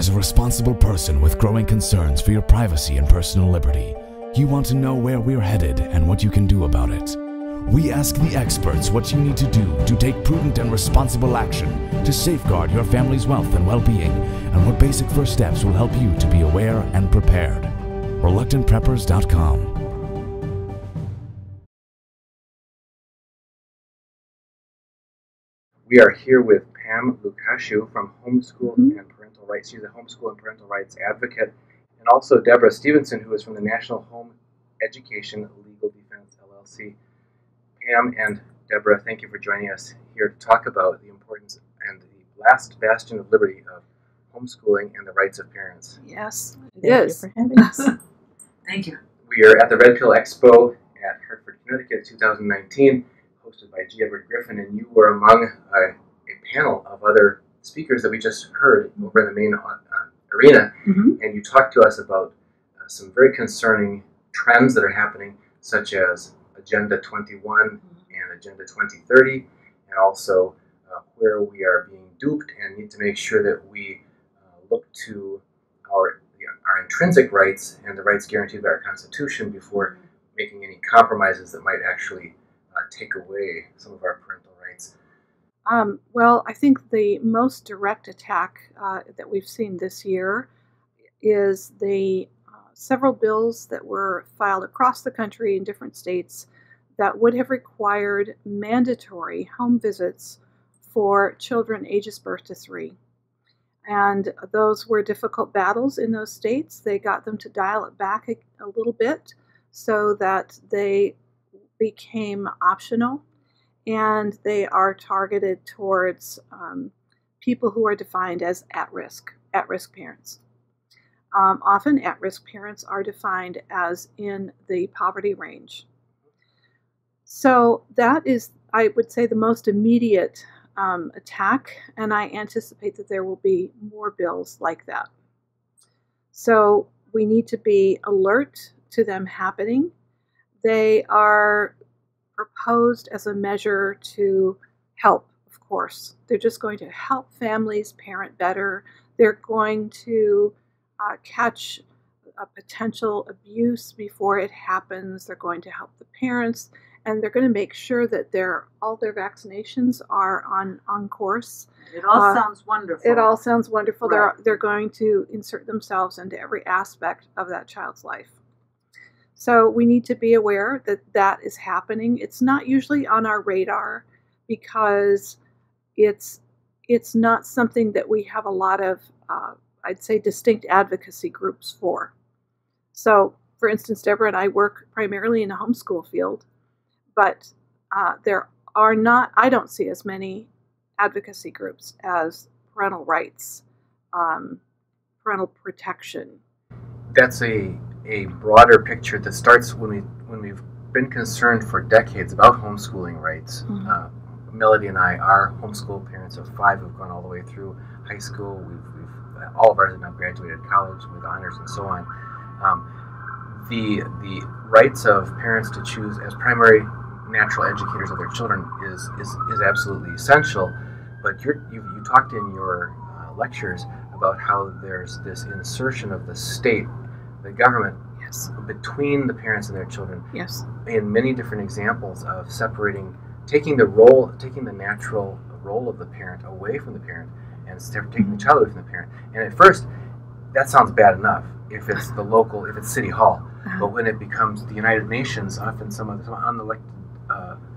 As a responsible person with growing concerns for your privacy and personal liberty, you want to know where we're headed and what you can do about it. We ask the experts what you need to do to take prudent and responsible action to safeguard your family's wealth and well-being, and what basic first steps will help you to be aware and prepared. ReluctantPreppers.com. We are here with Pam Lucashu from Homeschool and Parental Rights. She's a homeschool and parental rights advocate. And also Deborah Stevenson, who is from the National Home Education Legal Defense, LLC. Pam and Deborah, thank you for joining us here to talk about the importance and the last bastion of liberty of homeschooling and the rights of parents. Yes, Thank you for having us. Thank you. We are at the Red Pill Expo at Hartford, Connecticut, 2019, hosted by G. Edward Griffin, and you were among a panel of other speakers that we just heard over in the main arena, and you talked to us about some very concerning trends that are happening, such as Agenda 21 and Agenda 2030, and also where we are being duped and need to make sure that we look to our intrinsic rights and the rights guaranteed by our Constitution before making any compromises that might actually take away some of our parental rights. Well, I think the most direct attack that we've seen this year is the several bills that were filed across the country in different states that would have required mandatory home visits for children ages birth to 3. And those were difficult battles in those states. They got them to dial it back a little bit so that they became optional, and they are targeted towards people who are defined as at-risk parents. Often at-risk parents are defined as in the poverty range. So that is, I would say, the most immediate attack, and I anticipate that there will be more bills like that. So we need to be alert to them happening. They are proposed as a measure to help, of course. They're just going to help families parent better. They're going to catch a potential abuse before it happens. They're going to help the parents, and they're going to make sure that all their vaccinations are on course. It all sounds wonderful. It all sounds wonderful. Right. They're going to insert themselves into every aspect of that child's life. So we need to be aware that that is happening. It's not usually on our radar because it's not something that we have a lot of, I'd say, distinct advocacy groups for. So, for instance, Deborah and I work primarily in the homeschool field, but there are not, I don't see as many advocacy groups as parental rights, parental protection. That's a broader picture that starts when we've been concerned for decades about homeschooling rights. Melody and I are homeschool parents of 5 who've gone all the way through high school. We've all of ours have now graduated college with honors and so on. The rights of parents to choose as primary natural educators of their children is absolutely essential. But you talked in your lectures about how there's this insertion of the state, the government, between the parents and their children. Yes. In many different examples of separating, taking the natural role of the parent away from the parent and taking the child away from the parent. And at first, that sounds bad enough if it's if it's City Hall. But when it becomes the United Nations, often some unelected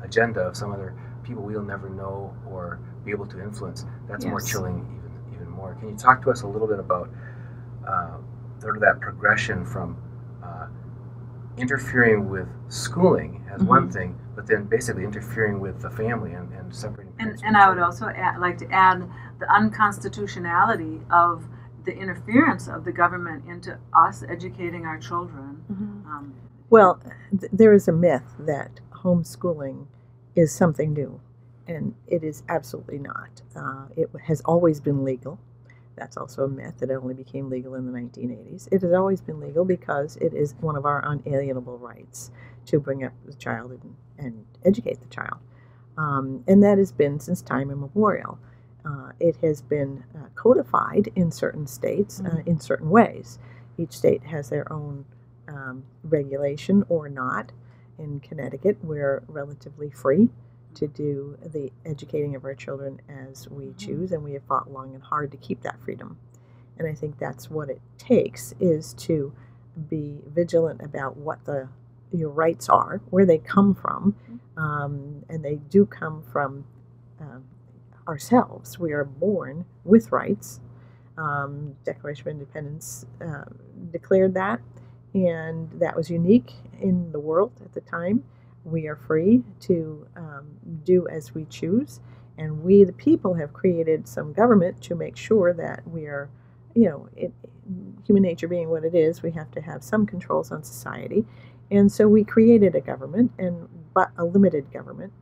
agenda of some other people we'll never know or be able to influence, that's more chilling even more. Can you talk to us a little bit about sort of that progression from interfering with schooling as one thing, but then basically interfering with the family and separating parents? And I would also like to add the unconstitutionality of the interference of the government into us educating our children. Well, there is a myth that homeschooling is something new, and it is absolutely not. It has always been legal. That's also a myth that it only became legal in the 1980s. It has always been legal because it is one of our unalienable rights to bring up the child and educate the child. And that has been since time immemorial. It has been codified in certain states in certain ways. Each state has their own regulation or not. In Connecticut, we're relatively free to do the educating of our children as we choose, and we have fought long and hard to keep that freedom. And I think that's what it takes, is to be vigilant about what your rights are, where they come from, and they do come from ourselves. We are born with rights. Declaration of Independence declared that, and that was unique in the world at the time. We are free to do as we choose, and we, the people, have created some government to make sure that we are, human nature being what it is, we have to have some controls on society. And so we created a government, but a limited government.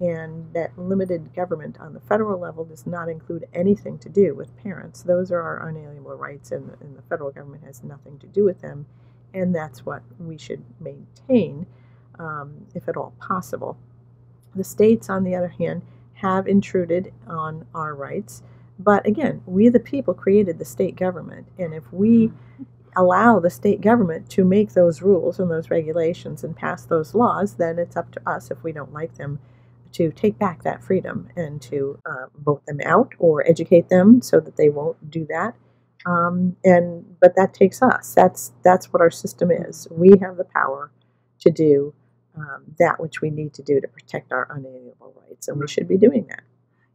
And that limited government on the federal level does not include anything to do with parents. Those are our unalienable rights, and the federal government has nothing to do with them. And that's what we should maintain, if at all possible. The states, on the other hand, have intruded on our rights. But again, we the people created the state government. And if we allow the state government to make those rules and those regulations and pass those laws, then it's up to us, if we don't like them, to take back that freedom and to vote them out or educate them so that they won't do that. But that takes us. That's what our system is. We have the power to do that which we need to do to protect our unalienable rights, and we should be doing that.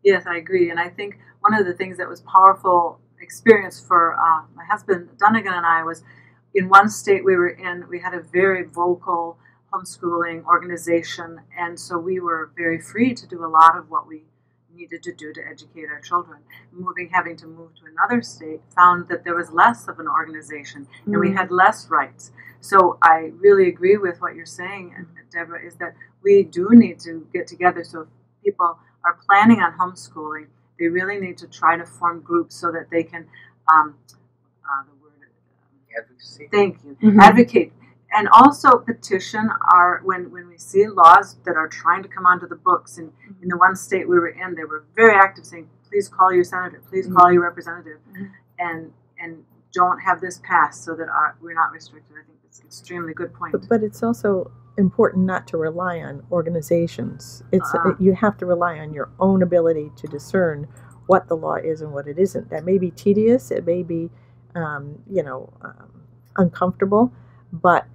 Yes, I agree. And I think one of the things that was powerful experience for my husband Dunagun and I was, in one state we were in, we had a very vocal homeschooling organization, and so we were very free to do a lot of what we needed to do to educate our children. Having to move to another state, found that there was less of an organization and we had less rights. So I really agree with what you're saying, Deborah, is that we do need to get together. So if people are planning on homeschooling, they really need to try to form groups so that they can Advocacy. Thank you. Advocate. And also petition when we see laws that are trying to come onto the books. And in the one state we were in, they were very active, saying, please call your senator, please call your representative, and don't have this passed so that we're not restricted. I think that's an extremely good point. But it's also important not to rely on organizations. You have to rely on your own ability to discern what the law is and what it isn't. That may be tedious, it may be uncomfortable, but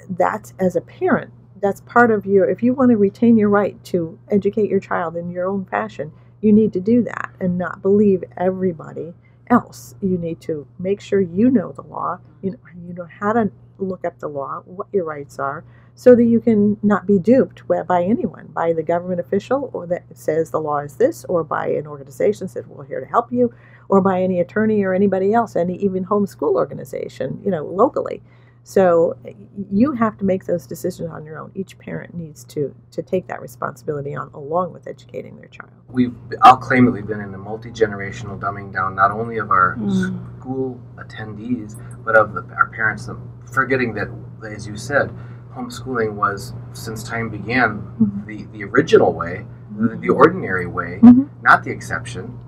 that's, as a parent, that's part of if you want to retain your right to educate your child in your own fashion, you need to do that and not believe everybody else. You need to make sure you know the law, you know how to look up the law, what your rights are, so that you can not be duped by anyone, by the government official or that says the law is this, or by an organization that says, we're here to help you, or by any attorney or anybody else, any even homeschool organization, locally. So you have to make those decisions on your own. Each parent needs to take that responsibility on, along with educating their child. I'll claim that we've been in a multi-generational dumbing down, not only of our school attendees, but of our parents, forgetting that, as you said, homeschooling was, since time began, the original way, the ordinary way, not the exception.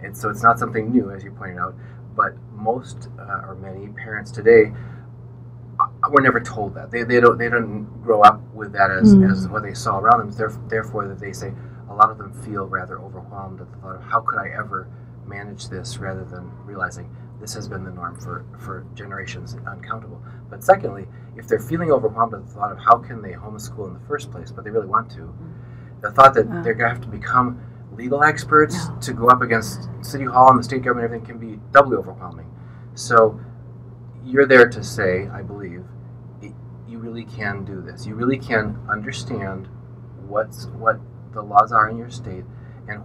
And so it's not something new, as you pointed out, but most or many parents today were never told that. They don't grow up with that as what they saw around them. Therefore, that they say, a lot of them feel rather overwhelmed at the thought of, how could I ever manage this, rather than realizing this has been the norm for generations, uncountable. But secondly, if they're feeling overwhelmed at the thought of how can they homeschool in the first place, but they really want to, the thought that they're going to have to become legal experts to go up against City Hall and the state government, everything, can be doubly overwhelming. So you're there to say, I believe, you really can do this. You really can understand what the laws are in your state, and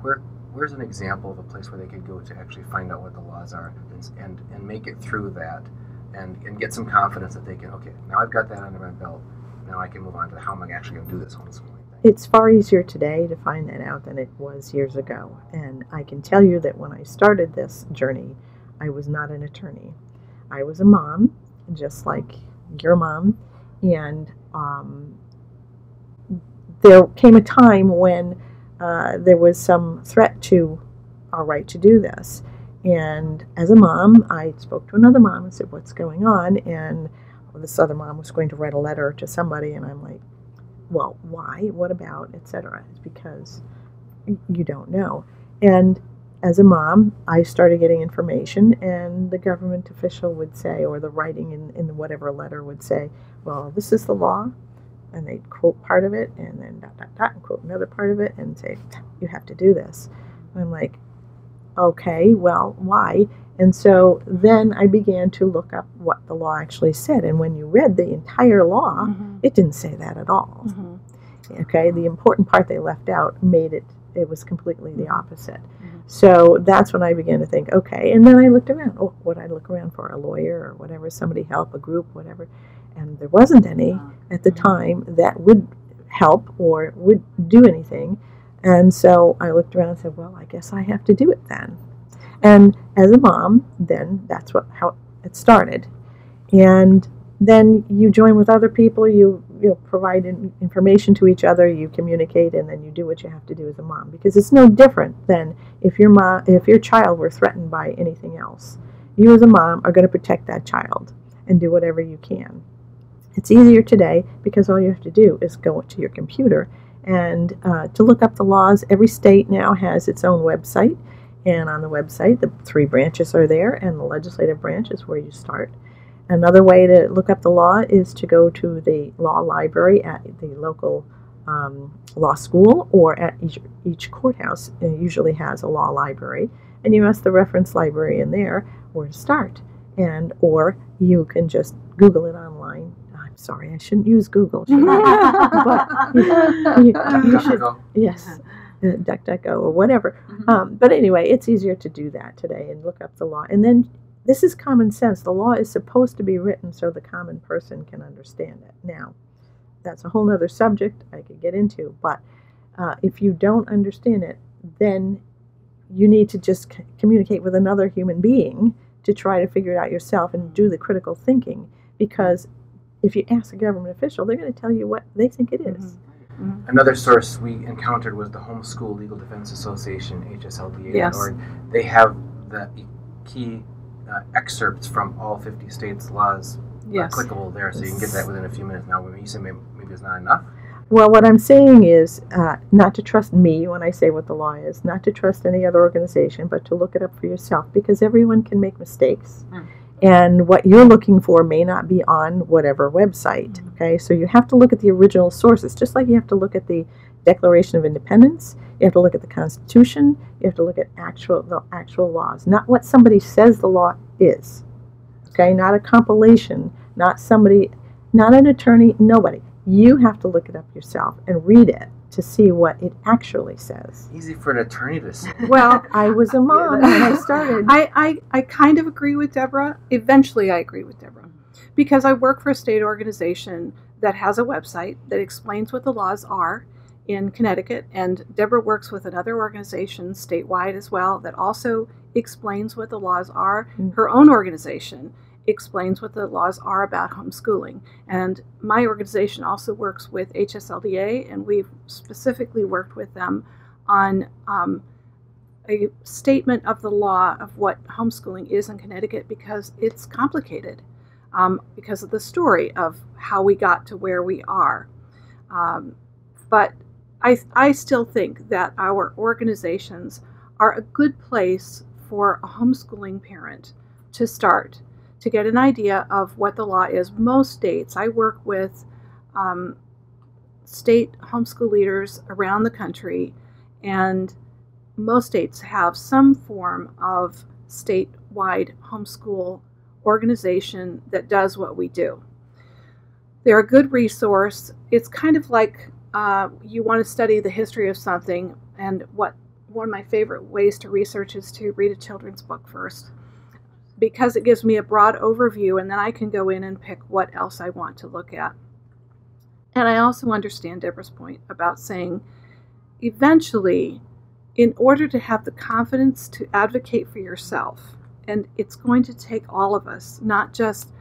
where's an example of a place where they could go to actually find out what the laws are and make it through that and get some confidence that they can, okay, now I've got that under my belt, now I can move on to how am I actually going to do this homeschooling thing. It's far easier today to find that out than it was years ago. And I can tell you that when I started this journey, I was not an attorney. I was a mom, just like your mom, and there came a time when there was some threat to our right to do this. And as a mom, I spoke to another mom and said, what's going on? And this other mom was going to write a letter to somebody, and I'm like, well, why? What about? Etc. It's because you don't know. And as a mom, I started getting information, and the government official would say, or the writing in whatever letter would say, well, this is the law, and they'd quote part of it, and then and quote another part of it, and say, you have to do this. And I'm like, okay, well, why? And so then I began to look up what the law actually said, and when you read the entire law, it didn't say that at all. Okay, the important part they left out made it was completely the opposite. So that's when I began to think, okay, and then I looked around. Oh, what I look around for? A lawyer or whatever, somebody help, a group, whatever. And there wasn't any at the time that would help or would do anything. And so I looked around and said, well, I guess I have to do it then. And as a mom, then that's how it started. And then you join with other people, you provide information to each other, you communicate, and then you do what you have to do as a mom. Because it's no different than if your child were threatened by anything else. You as a mom are going to protect that child and do whatever you can. It's easier today because all you have to do is go to your computer and to look up the laws. Every state now has its own website, and on the website the 3 branches are there, and the legislative branch is where you start. Another way to look up the law is to go to the law library at the local law school, or at each courthouse usually has a law library, and you ask the reference librarian there where to start. Or you can just Google it online. I'm sorry, I shouldn't use Google, should I? But you should, yes, DuckDuckGo or whatever. But anyway, it's easier to do that today and look up the law. And then this is common sense. The law is supposed to be written so the common person can understand it. Now, that's a whole other subject I could get into, but if you don't understand it, then you need to just communicate with another human being to try to figure it out yourself and do the critical thinking, because if you ask a government official, they're going to tell you what they think it is. Another source we encountered was the Homeschool Legal Defense Association, HSLDA.org. They have the key excerpts from all 50 states' laws clickable there, so you can get that within a few minutes. Now, when you say maybe it's not enough? Well, what I'm saying is not to trust me when I say what the law is, not to trust any other organization, but to look it up for yourself, because everyone can make mistakes. And what you're looking for may not be on whatever website, okay? So you have to look at the original sources, just like you have to look at the Declaration of Independence, you have to look at the Constitution, you have to look at the actual laws, not what somebody says the law is, okay? Not a compilation, not somebody, not an attorney, nobody. You have to look it up yourself and read it to see what it actually says. Easy for an attorney to say. Well, I was a mom when I started. I kind of agree with Deborah. Eventually I agree with Deborah, because I work for a state organization that has a website that explains what the laws are in Connecticut, and Deborah works with another organization statewide as well that also explains what the laws are. Her own organization explains what the laws are about homeschooling. And my organization also works with HSLDA, and we've specifically worked with them on a statement of the law of what homeschooling is in Connecticut, because it's complicated because of the story of how we got to where we are. But I still think that our organizations are a good place for a homeschooling parent to start, to get an idea of what the law is. Most states, I work with state homeschool leaders around the country, and most states have some form of statewide homeschool organization that does what we do. They're a good resource. It's kind of like you want to study the history of something, and one of my favorite ways to research is to read a children's book first, because it gives me a broad overview, and then I can go in and pick what else I want to look at. And I also understand Deborah's point about saying, eventually, in order to have the confidence to advocate for yourself, and it's going to take all of us, not just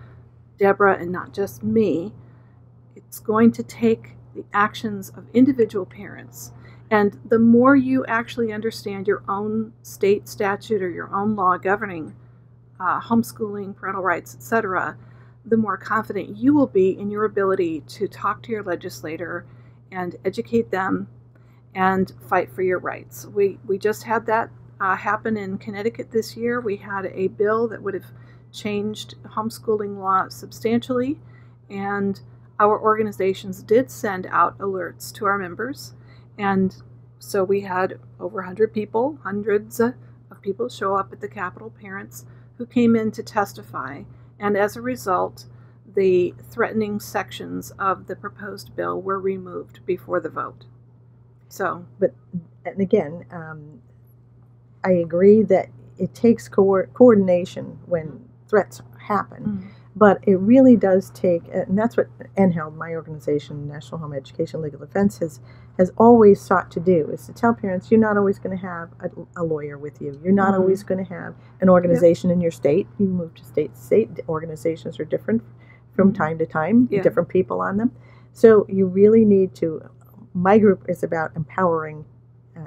Deborah and not just me, it's going to take the actions of individual parents. And the more you actually understand your own state statute or your own law governing homeschooling, parental rights, etc., the more confident you will be in your ability to talk to your legislator and educate them and fight for your rights. We just had that happen in Connecticut this year. We had a bill that would have changed homeschooling law substantially, and our organizations did send out alerts to our members. And so we had over 100 people, hundreds of people show up at the Capitol, parents who came in to testify. And as a result, the threatening sections of the proposed bill were removed before the vote. So, but and again, I agree that it takes coordination when threats happen. mm-hmm. But it really does take, and that's what NHELD, my organization, National Home Education Legal Defense, has always sought to do, is to tell parents you're not always going to have a lawyer with you. You're not always going to have an organization in your state. You move to state to state. Organizations are different from time to time, different people on them. So you really need to, my group is about empowering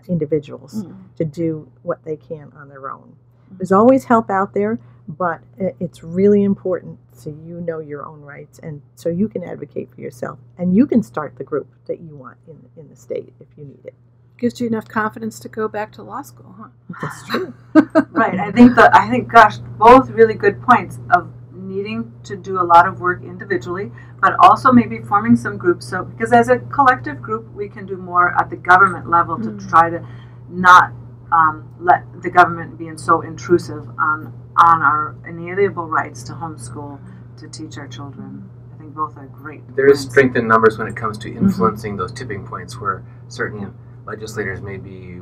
individuals to do what they can on their own. There's always help out there, but it's really important so you know your own rights and so you can advocate for yourself. And you can start the group that you want in the state if you need it. Gives you enough confidence to go back to law school, huh? That's true. Right. I think, gosh, both really good points of needing to do a lot of work individually, but also maybe forming some groups. So, because as a collective group, we can do more at the government level to try to not let the government be so intrusive on our inalienable rights to homeschool, to teach our children. I think both are great. There is strength in numbers when it comes to influencing those tipping points where certain legislators may be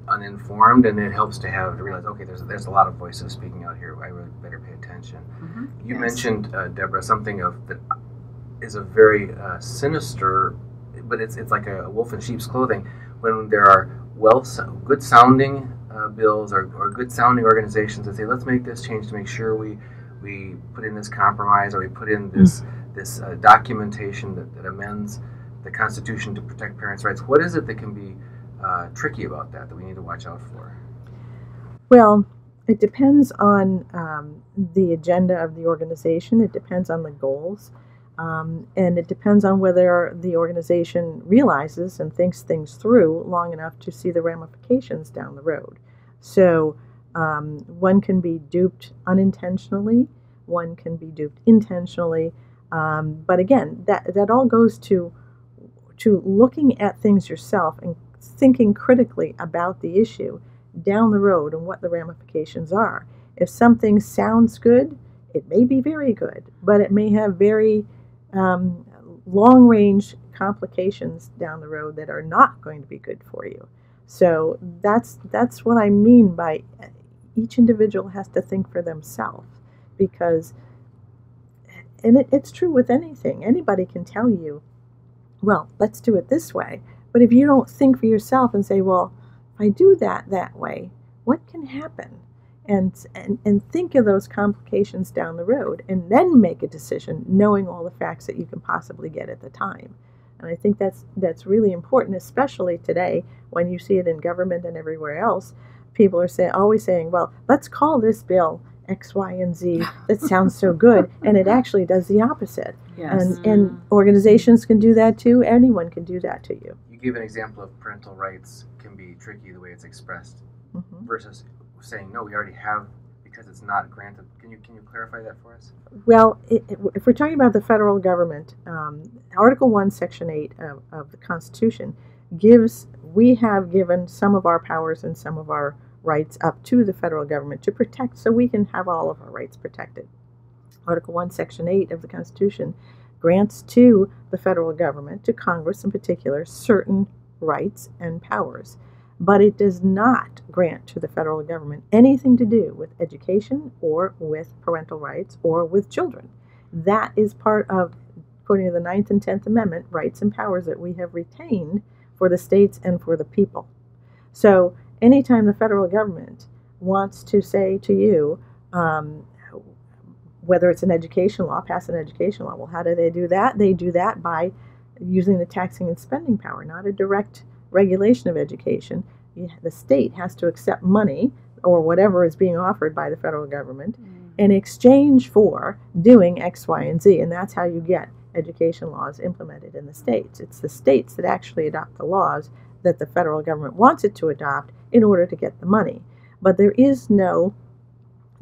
uninformed, and it helps to realize, okay, there's a lot of voices speaking out here. I really better pay attention. You mentioned, Deborah, something that is a very sinister, but it's like a wolf in sheep's clothing, when there are good sounding bills or good sounding organizations that say, let's make this change to make sure we put in this compromise, or we put in this documentation that amends the Constitution to protect parents' rights. What is it that can be tricky about that we need to watch out for? Well, it depends on the agenda of the organization. It depends on the goals. And it depends on whether the organization realizes and thinks things through long enough to see the ramifications down the road. So one can be duped unintentionally, one can be duped intentionally. But again, that all goes to looking at things yourself and thinking critically about the issue down the road and what the ramifications are. If something sounds good, it may be very good, but it may have very long-range complications down the road that are not going to be good for you. So that's what I mean by each individual has to think for themselves, because, and it's true with anything. Anybody can tell you, well, let's do it this way. But if you don't think for yourself and say, well, if I do that way, what can happen? And think of those complications down the road, and then make a decision knowing all the facts that you can possibly get at the time. And I think that's really important, especially today when you see it in government and everywhere else. People are always saying, well, let's call this bill X, Y, and Z. That sounds so good. And it actually does the opposite. Yes. And organizations can do that too. Anyone can do that to you. You gave an example of parental rights can be tricky the way it's expressed versus saying, no, we already have, because it's not granted. Can you clarify that for us? Well, if we're talking about the federal government, Article 1, Section 8 of the Constitution we have given some of our powers and some of our rights up to the federal government to protect, so we can have all of our rights protected. Article 1, Section 8 of the Constitution grants to the federal government, to Congress in particular, certain rights and powers. But it does not grant to the federal government anything to do with education or with parental rights or with children. That is part of, according to the 9th and 10th Amendment, rights and powers that we have retained for the states and for the people. So anytime the federal government wants to say to you, whether it's an education law, pass an education law, well, how do they do that? They do that by using the taxing and spending power, not a direct regulation of education, the state has to accept money or whatever is being offered by the federal government in exchange for doing X, Y, and Z. And that's how you get education laws implemented in the states. It's the states that actually adopt the laws that the federal government wants it to adopt in order to get the money. But there is no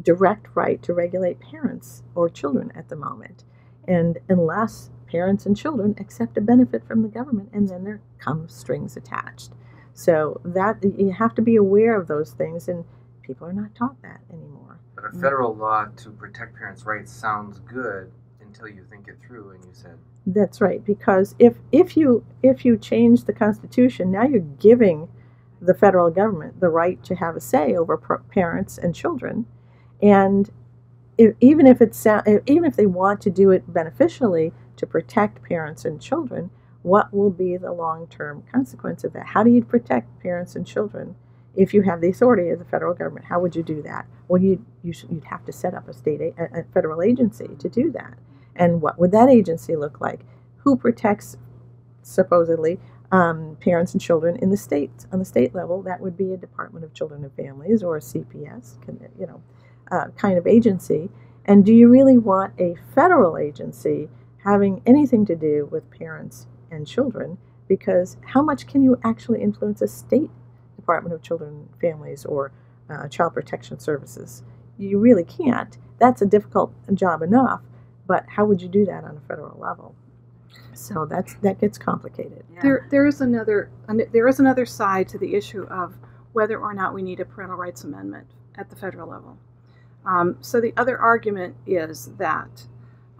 direct right to regulate parents or children at the moment. And unless parents and children accept a benefit from the government, and then there come strings attached. So that you have to be aware of those things, and people are not taught that anymore. But a federal law to protect parents' rights sounds good until you think it through, and you said that's right, because if you change the Constitution, now you're giving the federal government the right to have a say over parents and children, and even if they want to do it beneficially to protect parents and children, what will be the long-term consequence of that? How do you protect parents and children if you have the authority of the federal government? How would you do that? Well, you'd have to set up a federal agency to do that. And what would that agency look like? Who protects, supposedly, parents and children in the states? On the state level, that would be a Department of Children and Families or a CPS, kind of agency. And do you really want a federal agency having anything to do with parents and children? Because how much can you actually influence a state Department of Children and Families or Child Protection Services? You really can't. That's a difficult job enough, but how would you do that on a federal level? So that gets complicated. Yeah. There is another side to the issue of whether or not we need a parental rights amendment at the federal level. So the other argument is that,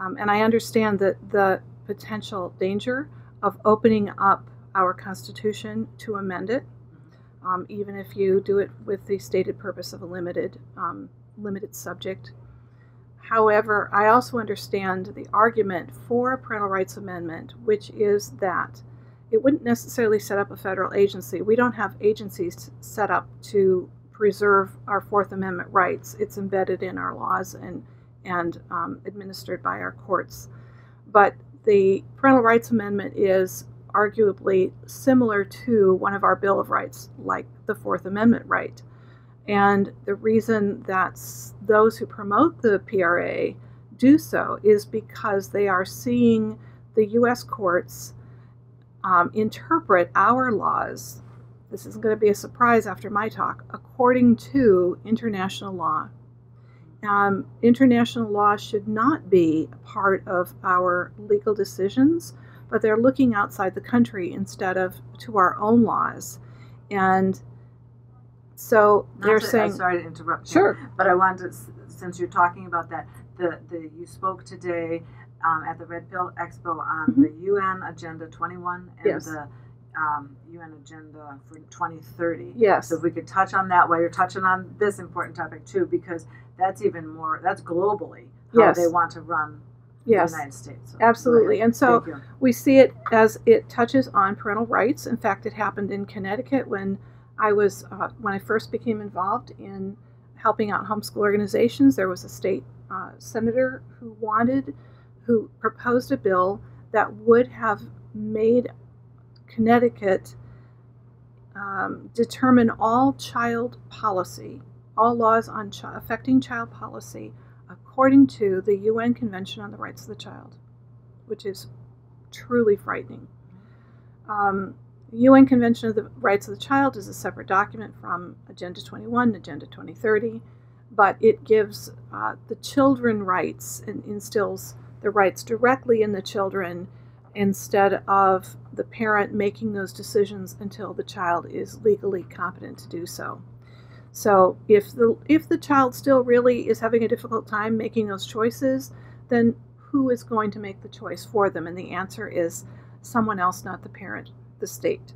and I understand that the potential danger of opening up our Constitution to amend it, even if you do it with the stated purpose of a limited subject. However, I also understand the argument for a parental rights amendment, which is that it wouldn't necessarily set up a federal agency. We don't have agencies set up to preserve our Fourth Amendment rights. It's embedded in our laws and administered by our courts. But the parental rights amendment is arguably similar to one of our Bill of Rights, like the Fourth Amendment right. And the reason that those who promote the PRA do so is because they are seeing the U.S. courts interpret our laws. This isn't going to be a surprise after my talk, according to international law. International law should not be a part of our legal decisions, but they're looking outside the country instead of to our own laws. And so they're saying... Sorry to interrupt. Sure. But I wanted to, since you're talking about that, you spoke today at the Red Pill Expo on the UN Agenda 21 and yes. the UN Agenda for 2030. Yes. So if we could touch on that while you're touching on this important topic too, because that's globally how yes. they want to run yes. the United States. So, absolutely. And so we see it as it touches on parental rights. In fact, it happened in Connecticut when I first became involved in helping out homeschool organizations. There was a state senator who proposed a bill that would have made Connecticut determine all child policy, all laws on affecting child policy, according to the UN Convention on the Rights of the Child, which is truly frightening. The UN Convention of the Rights of the Child is a separate document from Agenda 21 and Agenda 2030, but it gives the children rights and instills the rights directly in the children instead of the parent making those decisions until the child is legally competent to do so. So if the child still really is having a difficult time making those choices, then who is going to make the choice for them? And the answer is someone else, not the parent, the state.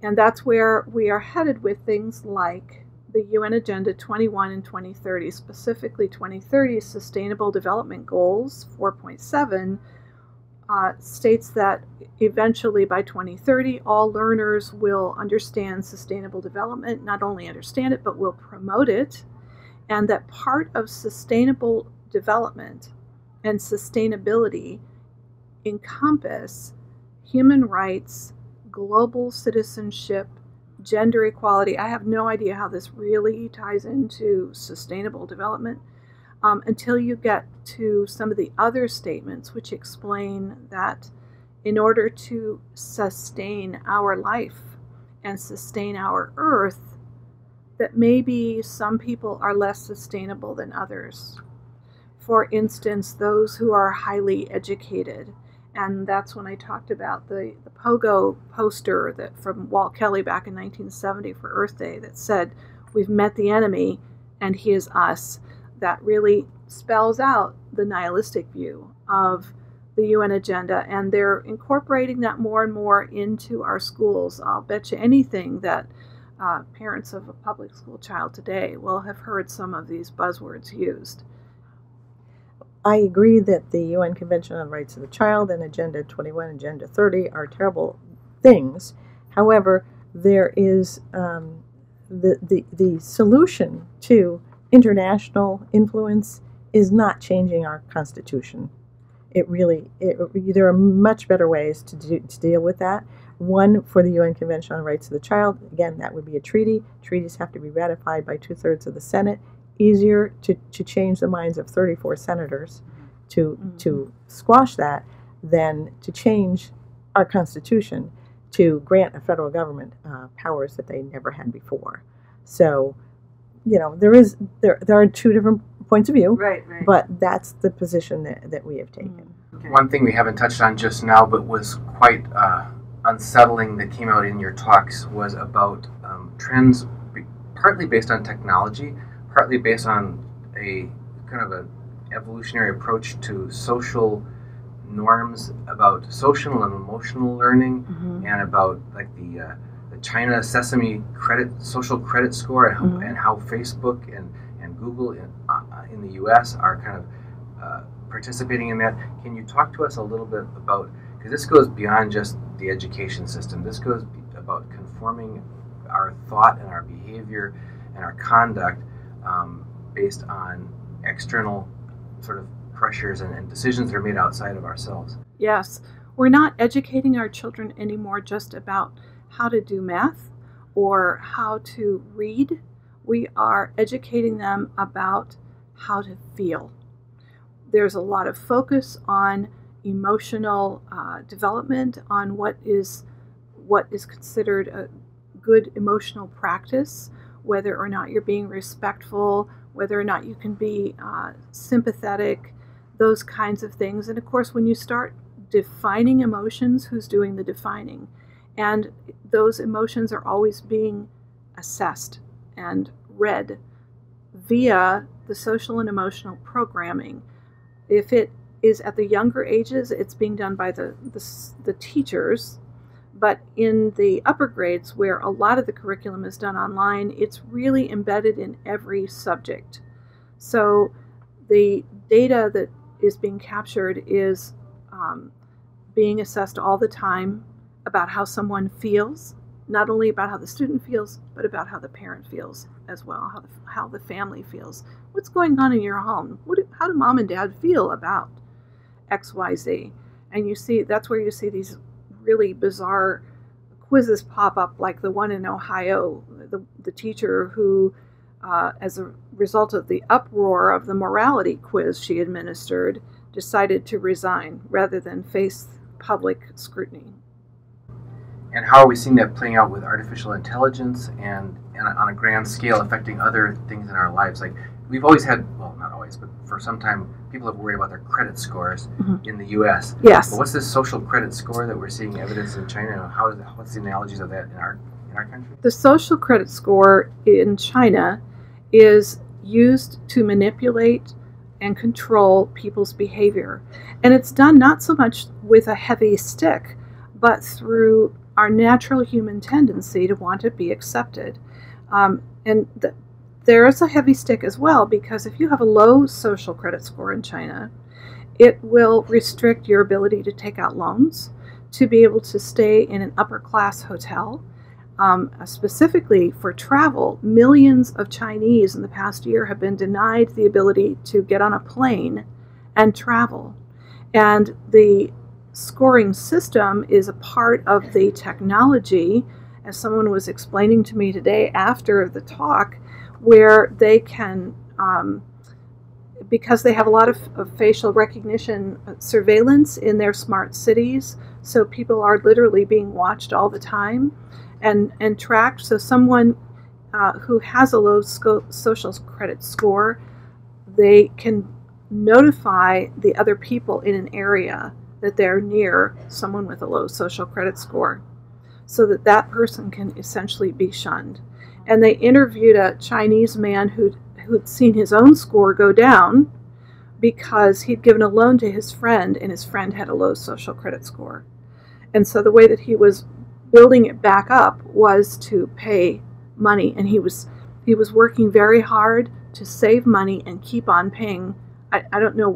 And that's where we are headed with things like the UN Agenda 21 and 2030, specifically 2030 Sustainable Development Goals 4.7, states that eventually by 2030 all learners will understand sustainable development, not only understand it, but will promote it, and that part of sustainable development and sustainability encompass human rights, global citizenship, gender equality. I have no idea how this really ties into sustainable development until you get to some of the other statements which explain that in order to sustain our life and sustain our earth, that maybe some people are less sustainable than others. For instance, those who are highly educated. And that's when I talked about the Pogo poster that from Walt Kelly back in 1970 for Earth Day that said, "We've met the enemy and he is us." That really spells out the nihilistic view of the UN agenda, and they're incorporating that more and more into our schools. I'll bet you anything that parents of a public school child today will have heard some of these buzzwords used. I agree that the UN Convention on the Rights of the Child and Agenda 21 and Agenda 30 are terrible things. However, there is the solution to international influence is not changing our Constitution. There are much better ways to deal with that. One, for the UN Convention on the Rights of the Child, again, that would be a treaty. Treaties have to be ratified by 2/3 of the Senate. Easier to change the minds of 34 senators to squash that than to change our Constitution to grant a federal government powers that they never had before. So, there are two different points of view, right. But that's the position that we have taken. Okay. One thing we haven't touched on just now, but was quite unsettling that came out in your talks was about trends partly based on technology, partly based on a kind of an evolutionary approach to social norms about social and emotional learning, and about like the China Sesame social credit score, and how Facebook and Google in the U.S. are kind of participating in that. Can you talk to us a little bit about, because this goes beyond just the education system, this goes about conforming our thought and our behavior and our conduct based on external sort of pressures and decisions that are made outside of ourselves. Yes, we're not educating our children anymore just about how to do math or how to read. We are educating them about how to feel. There's a lot of focus on emotional development, on what is considered a good emotional practice, whether or not you're being respectful, whether or not you can be sympathetic, those kinds of things. And of course, when you start defining emotions, who's doing the defining? And those emotions are always being assessed and read via the social and emotional programming. If it is at the younger ages, it's being done by the teachers. But in the upper grades, where a lot of the curriculum is done online, it's really embedded in every subject. So the data that is being captured is being assessed all the time about how someone feels, not only about how the student feels, but about how the parent feels as well, how the family feels. What's going on in your home? How do mom and dad feel about XYZ? And you see, that's where you see these really bizarre quizzes pop up, like the one in Ohio, the teacher who, as a result of the uproar of the morality quiz she administered, decided to resign rather than face public scrutiny. And how are we seeing that playing out with artificial intelligence and on a grand scale affecting other things in our lives? Like, we've always had, well, not always, but for some time, people have worried about their credit scores in the U.S. Yes. But what's this social credit score that we're seeing evidence in China? What's the analogies of that in our country? The social credit score in China is used to manipulate and control people's behavior. And it's done not so much with a heavy stick, but through our natural human tendency to want to be accepted. There is a heavy stick as well, because if you have a low social credit score in China, it will restrict your ability to take out loans, to be able to stay in an upper class hotel. Specifically for travel, millions of Chinese in the past year have been denied the ability to get on a plane and travel. And the scoring system is a part of the technology, as someone was explaining to me today after the talk, where they can, because they have a lot of facial recognition surveillance in their smart cities, so people are literally being watched all the time and tracked. So someone who has a low social credit score, they can notify the other people in an area that they're near someone with a low social credit score, so that that person can essentially be shunned. And they interviewed a Chinese man who'd seen his own score go down because he'd given a loan to his friend, and his friend had a low social credit score. And so the way that he was building it back up was to pay money, and he was working very hard to save money and keep on paying. I don't know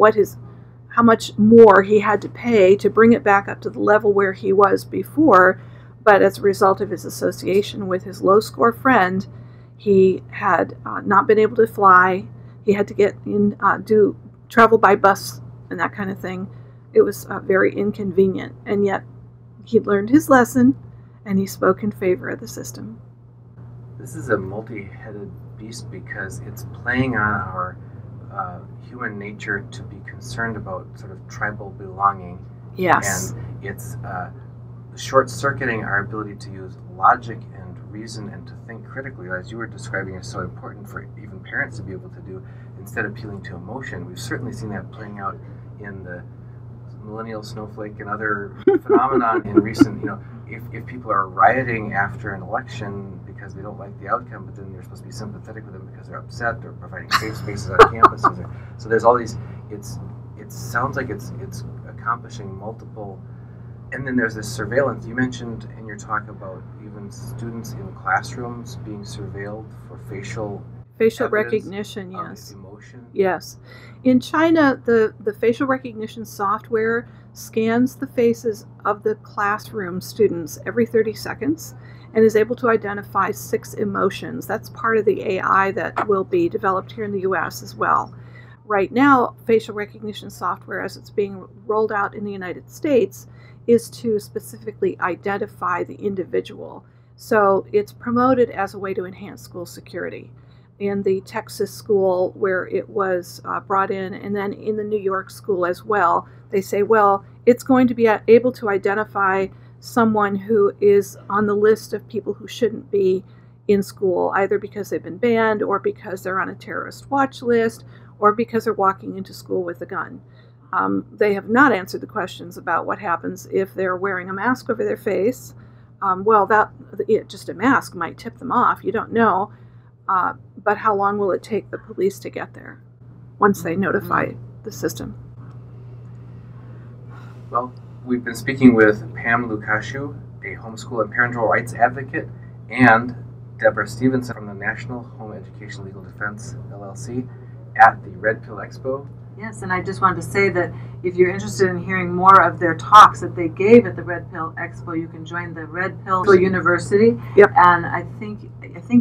how much more he had to pay to bring it back up to the level where he was before, but as a result of his association with his low score friend, he had not been able to fly. He had to get in, travel by bus and that kind of thing. It was very inconvenient, and yet he learned his lesson, and he spoke in favor of the system. This is a multi-headed beast because it's playing on our human nature to be concerned about sort of tribal belonging. Yes. And it's short-circuiting our ability to use logic and reason and to think critically, as you were describing, is so important for even parents to be able to do, instead of appealing to emotion. We've certainly seen that playing out in the millennial snowflake and other phenomenon in recent, if people are rioting after an election because they don't like the outcome, but then you're supposed to be sympathetic with them because they're upset, or providing safe spaces on campuses. So there's all these, it sounds like it's accomplishing multiple. And then there's this surveillance. You mentioned in your talk about even students in classrooms being surveilled for facial recognition, yes. Emotion. Yes. In China, the facial recognition software scans the faces of the classroom students every 30 seconds and is able to identify 6 emotions. That's part of the AI that will be developed here in the U.S. as well. Right now, facial recognition software, as it's being rolled out in the United States, is to specifically identify the individual. So it's promoted as a way to enhance school security. In the Texas school where it was brought in, and then in the New York school as well, they say, well, it's going to be able to identify someone who is on the list of people who shouldn't be in school, either because they've been banned or because they're on a terrorist watch list or because they're walking into school with a gun. They have not answered the questions about what happens if they're wearing a mask over their face. Just a mask might tip them off. You don't know. But how long will it take the police to get there once they notify the system? Well, we've been speaking with Pam Lucashu, a homeschool and parental rights advocate, and Deborah Stevenson from the National Home Education Legal Defense, LLC, at the Red Pill Expo. Yes, and I just wanted to say that if you're interested in hearing more of their talks that they gave at the Red Pill Expo, you can join the Red Pill University. Yep. And I think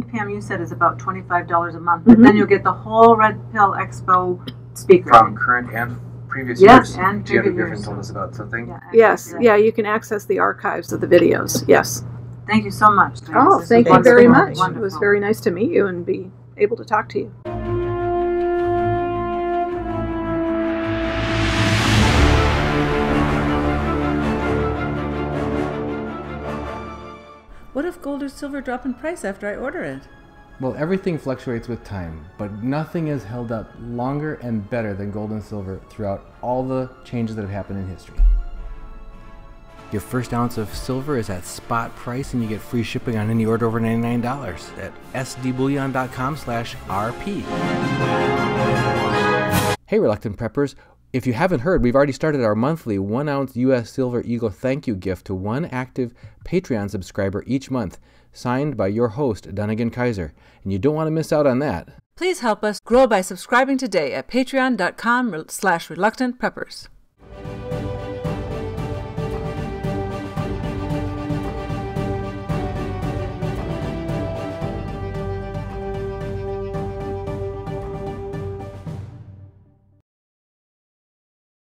Pam, you said it's about $25 a month, but then you'll get the whole Red Pill Expo speakers from current and previous years. Yes, and Deborah Griffin told us about. So thank you. Yes, you can access the archives of the videos. Yes. Thank you so much. Oh, thank you very much. Wonderful. It was very nice to meet you and be able to talk to you. What if gold or silver drop in price after I order it? Well, everything fluctuates with time, but nothing has held up longer and better than gold and silver throughout all the changes that have happened in history. Your first ounce of silver is at spot price, and you get free shipping on any order over $99 at sdbullion.com/RP. Hey, Reluctant Preppers. If you haven't heard, we've already started our monthly 1-ounce U.S. Silver Eagle thank you gift to one active Patreon subscriber each month, signed by your host, Dunagun Kaiser. And you don't want to miss out on that. Please help us grow by subscribing today at patreon.com/reluctantpreppers.